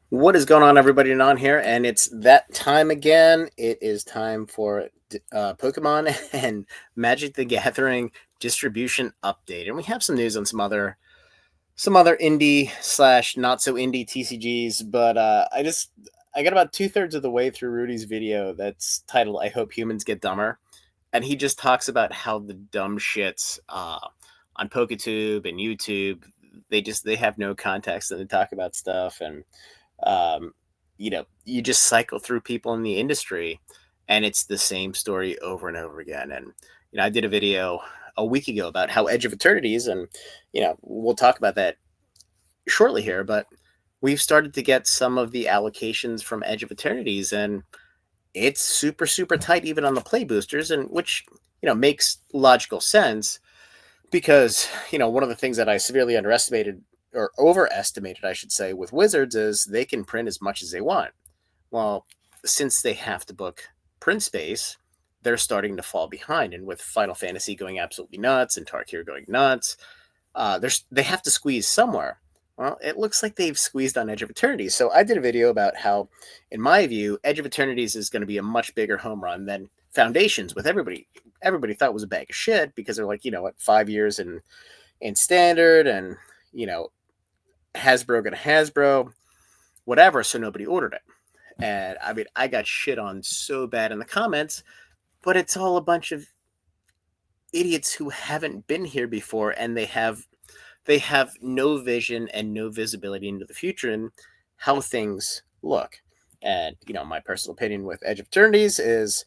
What is going on, everybody? On here, and it's that time again. It is time for Pokemon and Magic the Gathering distribution update, and we have some news on some other indie slash not so indie TCGs. But I got about 2/3 of the way through Rudy's video that's titled "I Hope Humans Get Dumber," and he just talks about how the dumb shits on PokeTube and YouTube they have no context and they talk about stuff and um, you just cycle through people in the industry and it's the same story over and over again. And, I did a video a week ago about how Edge of Eternities, and, we'll talk about that shortly here, but we've started to get some of the allocations from Edge of Eternities and it's super, super tight, even on the play boosters, and which, makes logical sense because one of the things that I severely underestimated or overestimated, I should say, with Wizards is they can print as much as they want. Well, since they have to book print space, they're starting to fall behind. And with Final Fantasy going absolutely nuts and Tarkir going nuts, they have to squeeze somewhere. Well, it looks like they've squeezed on Edge of Eternities. So I did a video about how, in my view, Edge of Eternities is going to be a much bigger home run than Foundations. With everybody thought it was a bag of shit because they're like, 5 years in standard, and Hasbro gonna Hasbro, whatever. So nobody ordered it, and I mean, I got shit on so bad in the comments, but it's all a bunch of idiots who haven't been here before, and they have no vision and no visibility into the future and how things look. And my personal opinion with Edge of Eternities is,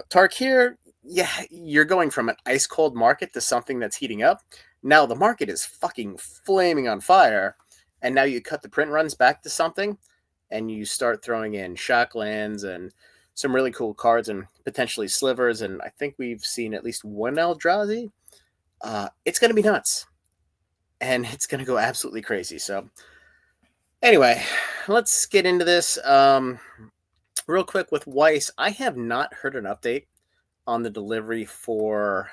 Tarkir, yeah, you're going from an ice cold market to something that's heating up. Now the market is fucking flaming on fire, and now you cut the print runs back to something, and you start throwing in shocklands and some really cool cards and potentially slivers. And I think we've seen at least one Eldrazi. It's going to be nuts, and it's going to go absolutely crazy. So anyway, let's get into this. Real quick with Weiss, I have not heard an update on the delivery for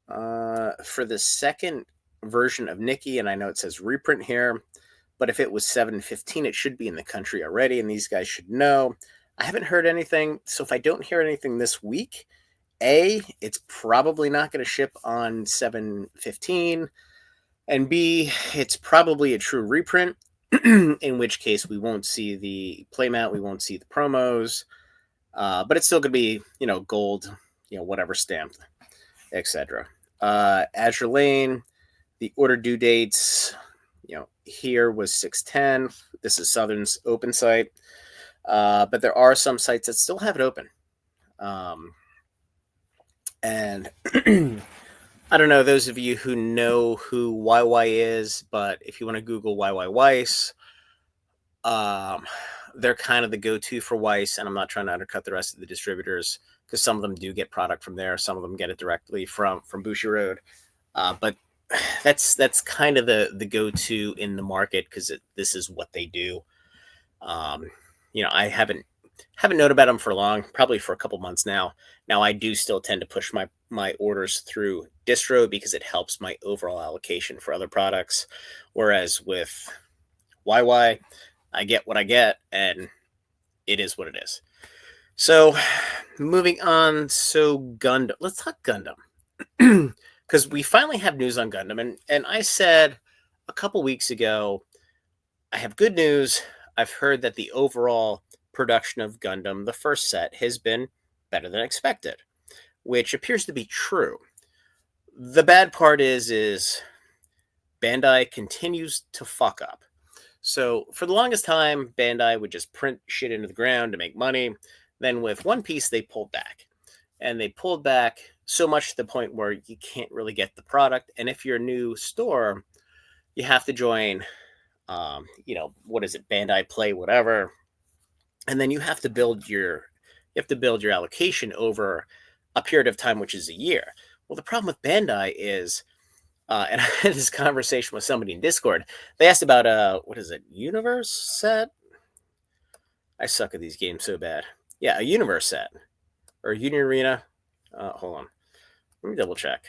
the second version of Nikke, and I know it says reprint here, but if it was 7/15, it should be in the country already, and these guys should know. I haven't heard anything, so if I don't hear anything this week, A, it's probably not going to ship on 7/15, and B, it's probably a true reprint, in which case we won't see the playmat, we won't see the promos, but it's still going to be, gold, whatever stamped, etc. Azure Lane, the order due dates, here was 6/10. This is Southern's open site, but there are some sites that still have it open. And I don't know those of you who know who YY is, but if you want to Google YY Weiss, they're kind of the go-to for Weiss, and I'm not trying to undercut the rest of the distributors because some of them do get product from there, some of them get it directly from Bushiroad, but that's kind of the go-to in the market because this is what they do. I haven't known about them for long, probably for a couple months now. Now I do still tend to push my orders through distro because it helps my overall allocation for other products, whereas with YY, I get what I get, and it is what it is. So, moving on. So Gundam. Let's talk Gundam. Because we finally have news on Gundam. And I said a couple weeks ago, I have good news. I've heard that the overall production of Gundam, the first set, has been better than expected, which appears to be true. The bad part is Bandai continues to fuck up. So for the longest time, Bandai would just print shit into the ground to make money. Then with One Piece, they pulled back. And they pulled back so much to the point where you can't really get the product. And if you're a new store, you have to join, what is it, Bandai Play, whatever. And then you have to build your allocation over a period of time, which is a year. Well, the problem with Bandai is, and I had this conversation with somebody in Discord. They asked about what is it, Universe set? I suck at these games so bad. Yeah, a Universe set or Union Arena. Hold on, let me double check.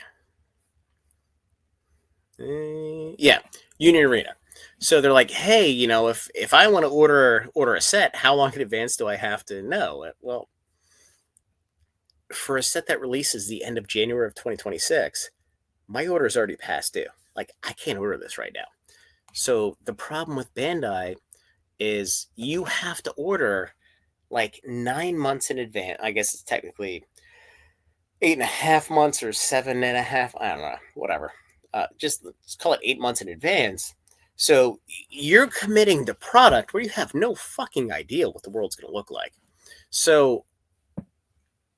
Yeah, Union Arena. So they're like, hey, if I want to order a set, how long in advance do I have to know? Well, for a set that releases the end of January of 2026, my order is already past due. Like, I can't order this right now. So the problem with Bandai is you have to order like 9 months in advance. I guess it's technically 8.5 months or 7.5. I don't know, whatever. Just let's call it 8 months in advance. So you're committing to product where you have no fucking idea what the world's going to look like. So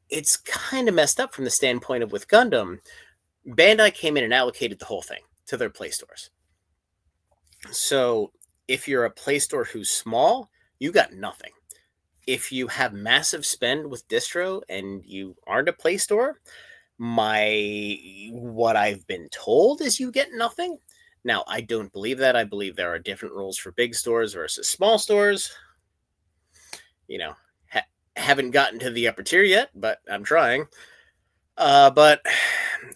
it's kind of messed up from the standpoint of with Gundam. Bandai came in and allocated the whole thing to their Play stores. So if you're a Play store who's small, you got nothing. If you have massive spend with distro and you aren't a Play store, what I've been told is you get nothing. Now, I don't believe that. I believe there are different rules for big stores versus small stores. Haven't gotten to the upper tier yet, but I'm trying. But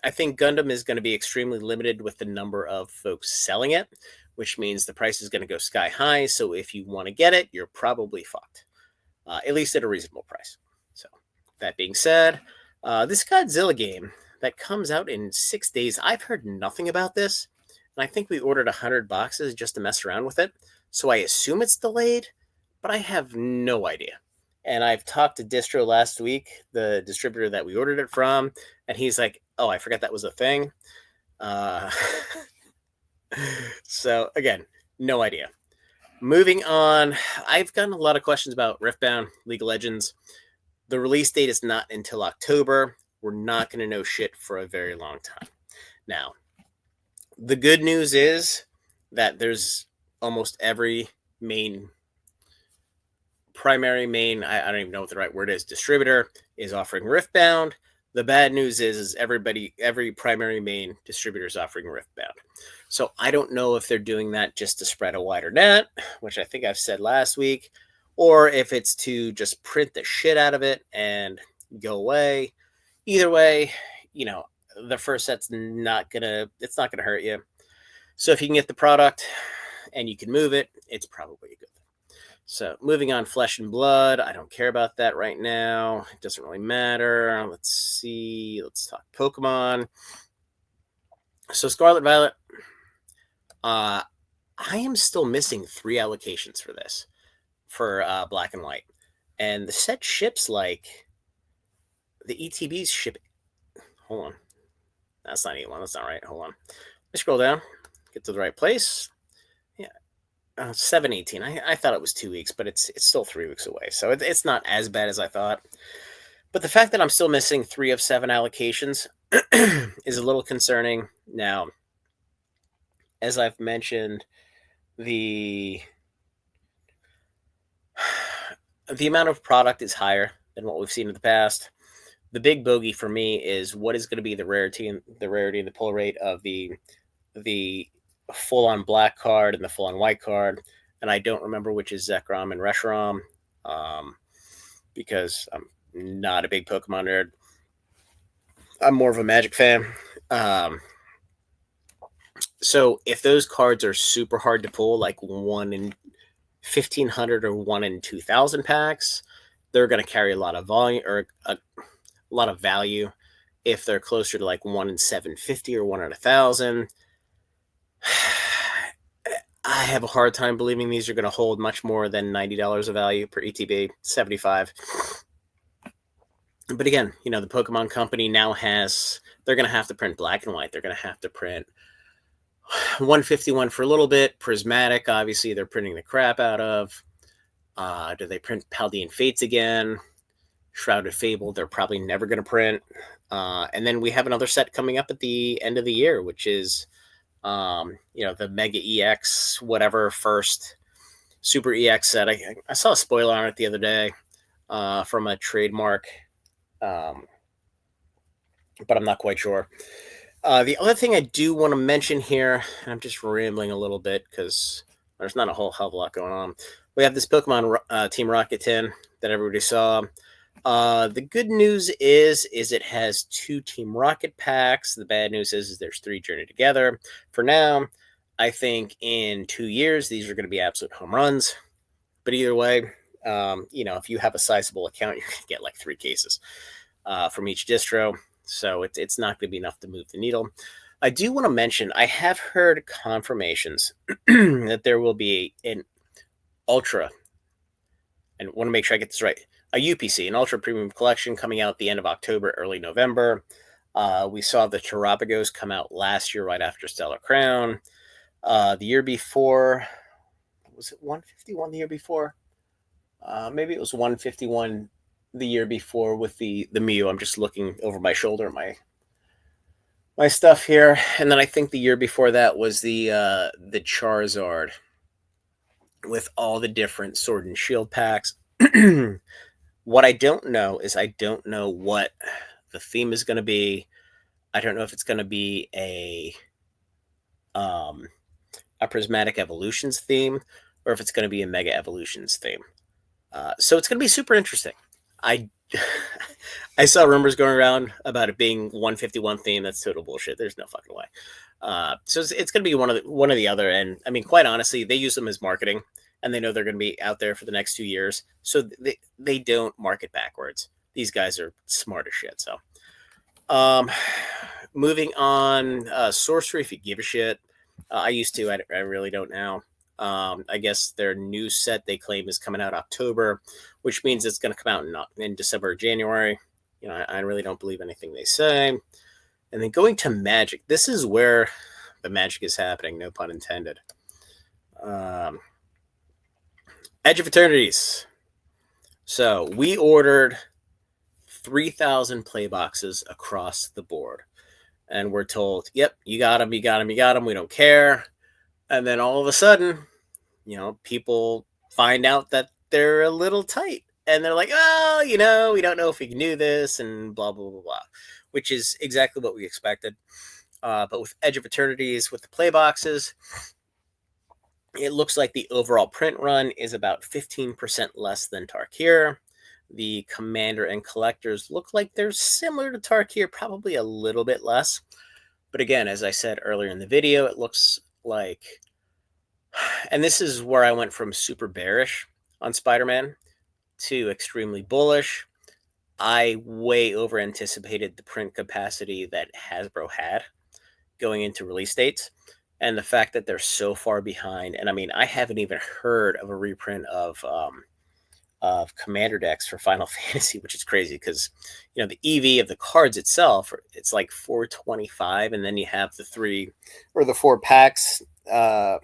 I think Gundam is going to be extremely limited with the number of folks selling it, which means the price is going to go sky high. So if you want to get it, you're probably fucked, at least at a reasonable price. So that being said, this Godzilla game that comes out in 6 days, I've heard nothing about this, and I think we ordered 100 boxes just to mess around with it. So I assume it's delayed, but I have no idea. And I've talked to Distro last week, the distributor that we ordered it from, and he's like, "Oh, I forgot that was a thing." Uh, so again, no idea. Moving on, I've gotten a lot of questions about Riftbound, League of Legends. The release date is not until October. We're not going to know shit for a very long time. Now, the good news is that there's almost every primary main, I don't even know what the right word is, distributor is offering Riftbound. The bad news is every primary main distributor is offering Riftbound. So I don't know if they're doing that just to spread a wider net, which I think I've said last week, or if it's to just print the shit out of it and go away. Either way, the first set's not gonna hurt you. So if you can get the product and you can move it, it's probably a good thing. So moving on, Flesh and Blood. I don't care about that right now. It doesn't really matter. Let's see. Let's talk Pokemon. So Scarlet Violet. I am still missing 3 allocations for this, for Black and White. And the set ships like the ETBs ship. Hold on. That's not E1. That's not right. Hold on. Let me scroll down. Get to the right place. Yeah. 7/18. I thought it was 2 weeks, but it's still 3 weeks away. So it's not as bad as I thought. But the fact that I'm still missing 3 of 7 allocations is a little concerning. Now, as I've mentioned, the amount of product is higher than what we've seen in the past. The big bogey for me is what is going to be the rarity and the pull rate of the full-on black card and the full-on white card. And I don't remember which is Zekrom and Reshiram, because I'm not a big Pokemon nerd. I'm more of a Magic fan. So if those cards are super hard to pull, like 1 in 1,500 or 1 in 2,000 packs, they're going to carry a lot of volume or a lot of value. If they're closer to like 1 in 750 or 1 in 1,000, I have a hard time believing these are going to hold much more than $90 of value per ETB, 75. But again, the Pokemon Company now they're going to have to print Black and White. They're going to have to print 151 for a little bit. Prismatic, obviously, they're printing the crap out of. Do they print Paldean Fates again? Shrouded Fable, they're probably never going to print. And then we have another set coming up at the end of the year, which is the Mega EX, whatever, first Super EX set. I saw a spoiler on it the other day from a trademark, but I'm not quite sure. The other thing I do want to mention here, and I'm just rambling a little bit because there's not a whole hell of a lot going on. We have this Pokemon Team Rocket tin that everybody saw. The good news is it has 2 Team Rocket packs. The bad news is there's 3 Journey Together. For now, I think in 2 years, these are going to be absolute home runs. But either way, if you have a sizable account, you're going to get like 3 cases from each distro. So it's not going to be enough to move the needle. I do want to mention, I have heard confirmations that there will be an ultra, and want to make sure I get this right, a UPC, an ultra premium collection coming out at the end of October, early November. We saw the Terapagos come out last year, right after Stellar Crown. The year before, was it 151 the year before? Maybe it was 151 the year before with the Mew. I'm just looking over my shoulder at my stuff here, and then I think the year before that was the Charizard with all the different Sword and Shield packs. What I don't know is I don't know what the theme is going to be. I don't know if it's going to be a Prismatic Evolutions theme or if it's going to be a Mega Evolutions theme. So it's going to be super interesting. I I saw rumors going around about it being 151 theme. That's total bullshit. There's no fucking way. So it's going to be one of the other. And I mean, quite honestly, they use them as marketing, and they know they're going to be out there for the next 2 years. So they don't market backwards. These guys are smart as shit. So, moving on, Sorcery. If you give a shit, I used to. I really don't now. I guess their new set they claim is coming out October, which means it's going to come out in December or January. I really don't believe anything they say. And then going to Magic, this is where the magic is happening, no pun intended. Edge of Eternities. So we ordered 3,000 play boxes across the board. And we're told, yep, you got them, you got them, you got them. We don't care. And then all of a sudden, people find out that they're a little tight. And they're like, oh, we don't know if we can do this and blah, blah, blah, blah, which is exactly what we expected. But with Edge of Eternities, with the play boxes, it looks like the overall print run is about 15% less than Tarkir. The Commander and Collectors look like they're similar to Tarkir, probably a little bit less. But again, as I said earlier in the video, it looks like, and this is where I went from super bearish on Spider-Man to extremely bullish. I way over anticipated the print capacity that Hasbro had going into release dates, and the fact that they're so far behind. And I mean, I haven't even heard of a reprint of Commander decks for Final Fantasy, which is crazy because the EV of the cards itself, it's like 425, and then you have the 3 or the 4 packs. What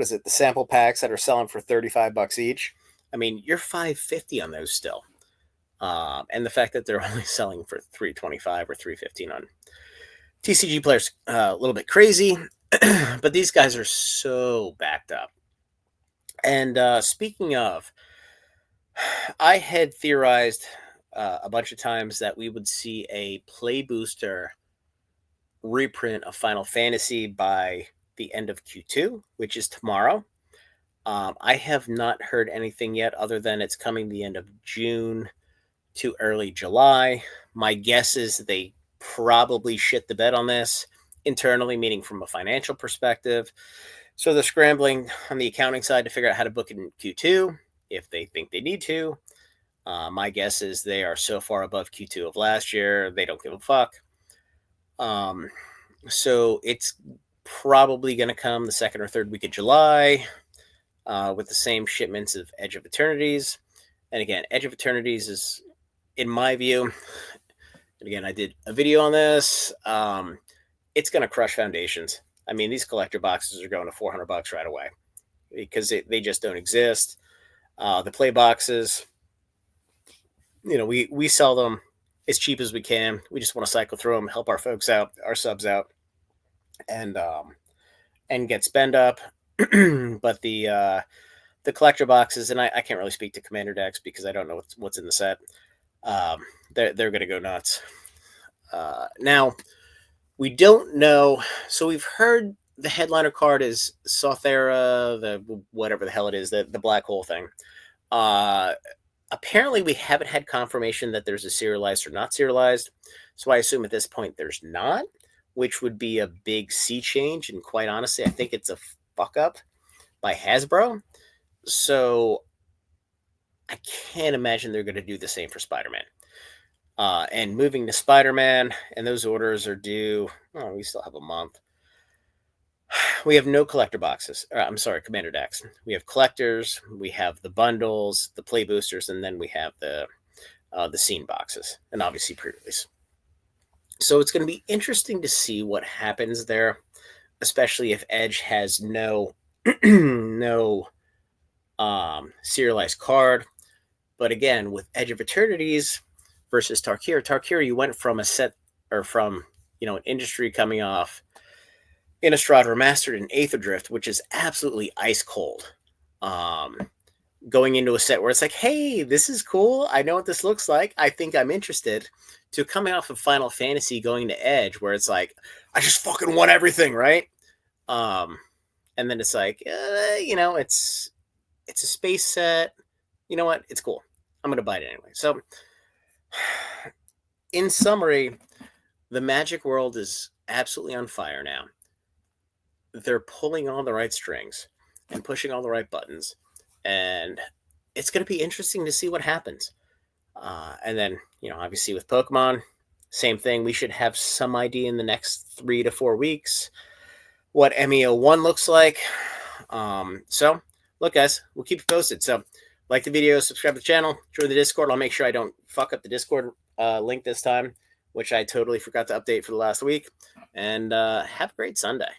is it? The sample packs that are selling for $35 each. I mean, you're $550 on those still. And the fact that they're only selling for $325 or $315 on TCG players, a little bit crazy. But these guys are so backed up. And speaking of, I had theorized a bunch of times that we would see a play booster reprint of Final Fantasy by the end of Q2, which is tomorrow. I have not heard anything yet other than it's coming the end of June to early July. My guess is they probably shit the bed on this internally, meaning from a financial perspective. So they're scrambling on the accounting side to figure out how to book it in Q2 if they think they need to. My guess is they are so far above Q2 of last year, they don't give a fuck. So it's probably going to come the second or third week of July with the same shipments of Edge of Eternities. And again, Edge of Eternities is, in my view, and again, I did a video on this, it's going to crush Foundations. I mean, these collector boxes are going to $400 right away because they just don't exist. The play boxes, we sell them as cheap as we can. We just want to cycle through them, help our folks out, our subs out, and get spend up. But the collector boxes, and I can't really speak to Commander decks because I don't know what's in the set. They're going to go nuts. Now, we don't know. So we've heard the headliner card is Sothera, the whatever the hell it is, the black hole thing. Apparently, we haven't had confirmation that there's a serialized or not serialized. So I assume at this point there's not. which would be a big sea change. And quite honestly, I think it's a fuck up by Hasbro. So I can't imagine they're going to do the same for Spider-Man. And moving to Spider-Man, and those orders are due. Oh, we still have a month. We have no collector boxes. I'm sorry, Commander decks. We have collectors, we have the bundles, the play boosters, and then we have the scene boxes, and obviously pre-release. So it's going to be interesting to see what happens there, especially if Edge has no no serialized card. But again, with Edge of Eternities versus Tarkir, you went from a set or from an industry coming off Innistrad Remastered and Aether Drift, which is absolutely ice cold. Going into a set where it's like, hey, this is cool. I know what this looks like. I think I'm interested. To coming off of Final Fantasy going to Edge, where it's like, I just fucking want everything, right? And then it's like, it's a space set. You know what? It's cool. I'm gonna buy it anyway. So, in summary, the Magic world is absolutely on fire now. They're pulling all the right strings and pushing all the right buttons, and it's going to be interesting to see what happens. And then, obviously with Pokemon, same thing. We should have some idea in the next 3 to 4 weeks what MEO1 looks like. So, look, guys, we'll keep you posted. So, like the video, subscribe to the channel, join the Discord. I'll make sure I don't fuck up the Discord link this time, which I totally forgot to update for the last week. And have a great Sunday.